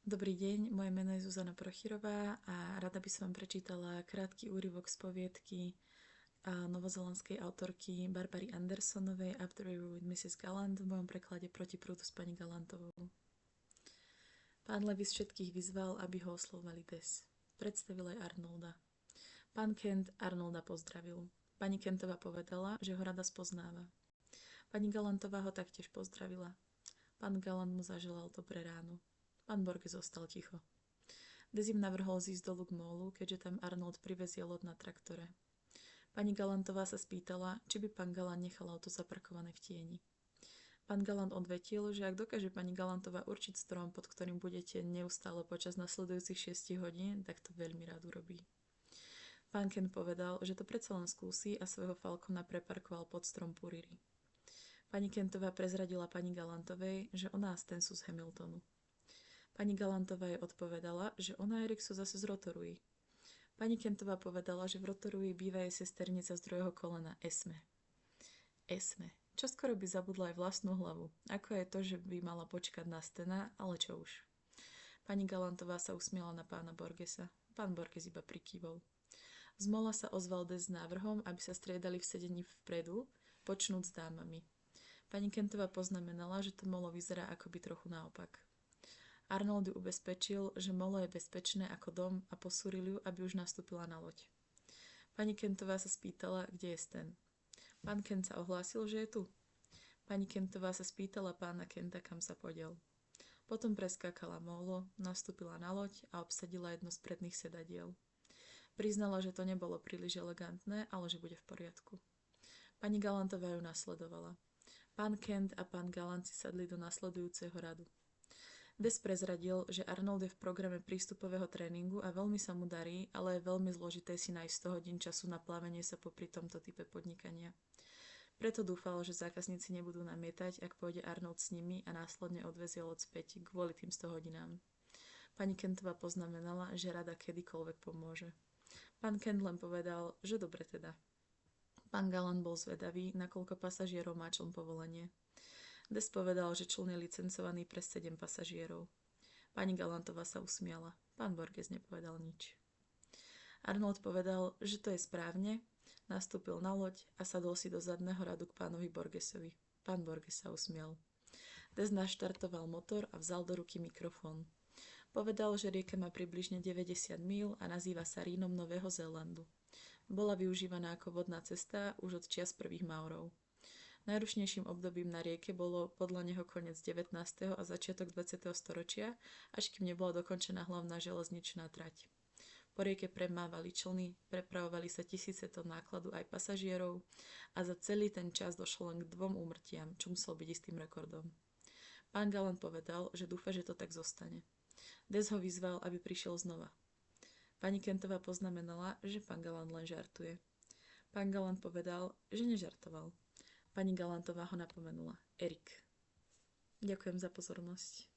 Dobrý deň, moje meno je Zuzana Prochyrová a rada by som vám prečítala krátky úryvok z poviedky novozelandskej autorky Barbary Andersonovej Up the River with Mrs. Gallant v mojom preklade Proti prúdu s pani Gallantovou. Pán Levis všetkých vyzval, aby ho oslovovali Des. Predstavil aj Arnolda. Pán Kent Arnolda pozdravil. Pani Kentová povedala, že ho rada spoznáva. Pani Gallantová ho taktiež pozdravila. Pán Gallant mu zaželal dobré ráno. Pán Borges zostal ticho. Des im navrhol zísť dolu k mólu, keďže tam Arnold privezie loď na traktore. Pani Gallantová sa spýtala, či by pán Gallant nechal auto zaparkované v tieni. Pán Gallant odvetil, že ak dokáže pani Gallantová určiť strom, pod ktorým budete neustále počas nasledujúcich 6 hodín, tak to veľmi rád urobí. Pán Kent povedal, že to predsa len skúsi a svojho Falcona preparkoval pod strom Puriri. Pani Kentová prezradila pani Gallantovej, že ona a Stan sú z Hamiltonu. Pani Gallantová jej odpovedala, že ona a Erik sú zase z Rotorui. Pani Kentová povedala, že v Rotorui býva jej sesternica z druhého kolena Esme. Esme. Čoskoro by zabudla aj vlastnú hlavu, ako je to, že by mala počkať na Stana, ale čo už. Pani Gallantová sa usmiela na pána Borgesa. Pán Borges iba prikývol. Z mola sa ozval Des s návrhom, aby sa striedali v sedení vpredu, počnúc s dámami. Pani Kentová poznamenala, že to molo vyzerá akoby trochu naopak. Arnold ju ubezpečil, že molo je bezpečné ako dom a posúril ju, aby už nastúpila na loď. Pani Kentová sa spýtala, kde je Stan. Pán Kent sa ohlásil, že je tu. Pani Kentová sa spýtala pána Kenta, kam sa podiel. Potom preskákala molo, nastúpila na loď a obsadila jedno z predných sedadiel. Priznala, že to nebolo príliš elegantné, ale že bude v poriadku. Pani Gallantová ju nasledovala. Pán Kent a pán Gallant si sadli do nasledujúceho radu. Des prezradil, že Arnold je v programe prístupového tréningu a veľmi sa mu darí, ale je veľmi zložité si nájsť 100 hodín času na plávanie sa popri tomto type podnikania. Preto dúfal, že zákazníci nebudú namietať, ak pôjde Arnold s nimi a následne odvezie loď späť kvôli tým 100 hodinám. Pani Kentová poznamenala, že rada kedykoľvek pomôže. Pán Kent len povedal, že dobre teda. Pán Gallant bol zvedavý, nakoľko pasažierov má čln povolenie. Des povedal, že čln je licencovaný pre 7 pasažierov. Pani Gallantová sa usmiala. Pán Borges nepovedal nič. Arnold povedal, že to je správne, nastúpil na loď a sadol si do zadného radu k pánovi Borgesovi. Pán Borges sa usmial. Des naštartoval motor a vzal do ruky mikrofón. Povedal, že rieka má približne 90 míl a nazýva sa Rínom Nového Zélandu. Bola využívaná ako vodná cesta už od čias prvých Maorov. Najrušnejším obdobím na rieke bolo podľa neho koniec 19. a začiatok 20. storočia, až kým nebola dokončená hlavná železničná trať. Po rieke premávali člny, prepravovali sa tisíce tón nákladu aj pasažierov a za celý ten čas došlo len k 2 úmrtiam, čo musel byť istým rekordom. Pán Gallant povedal, že dúfa, že to tak zostane. Des ho vyzval, aby prišiel znova. Pani Kentová poznamenala, že pán Gallant len žartuje. Pán Gallant povedal, že nežartoval. Pani Gallantová ho napomenula. Erik. Ďakujem za pozornosť.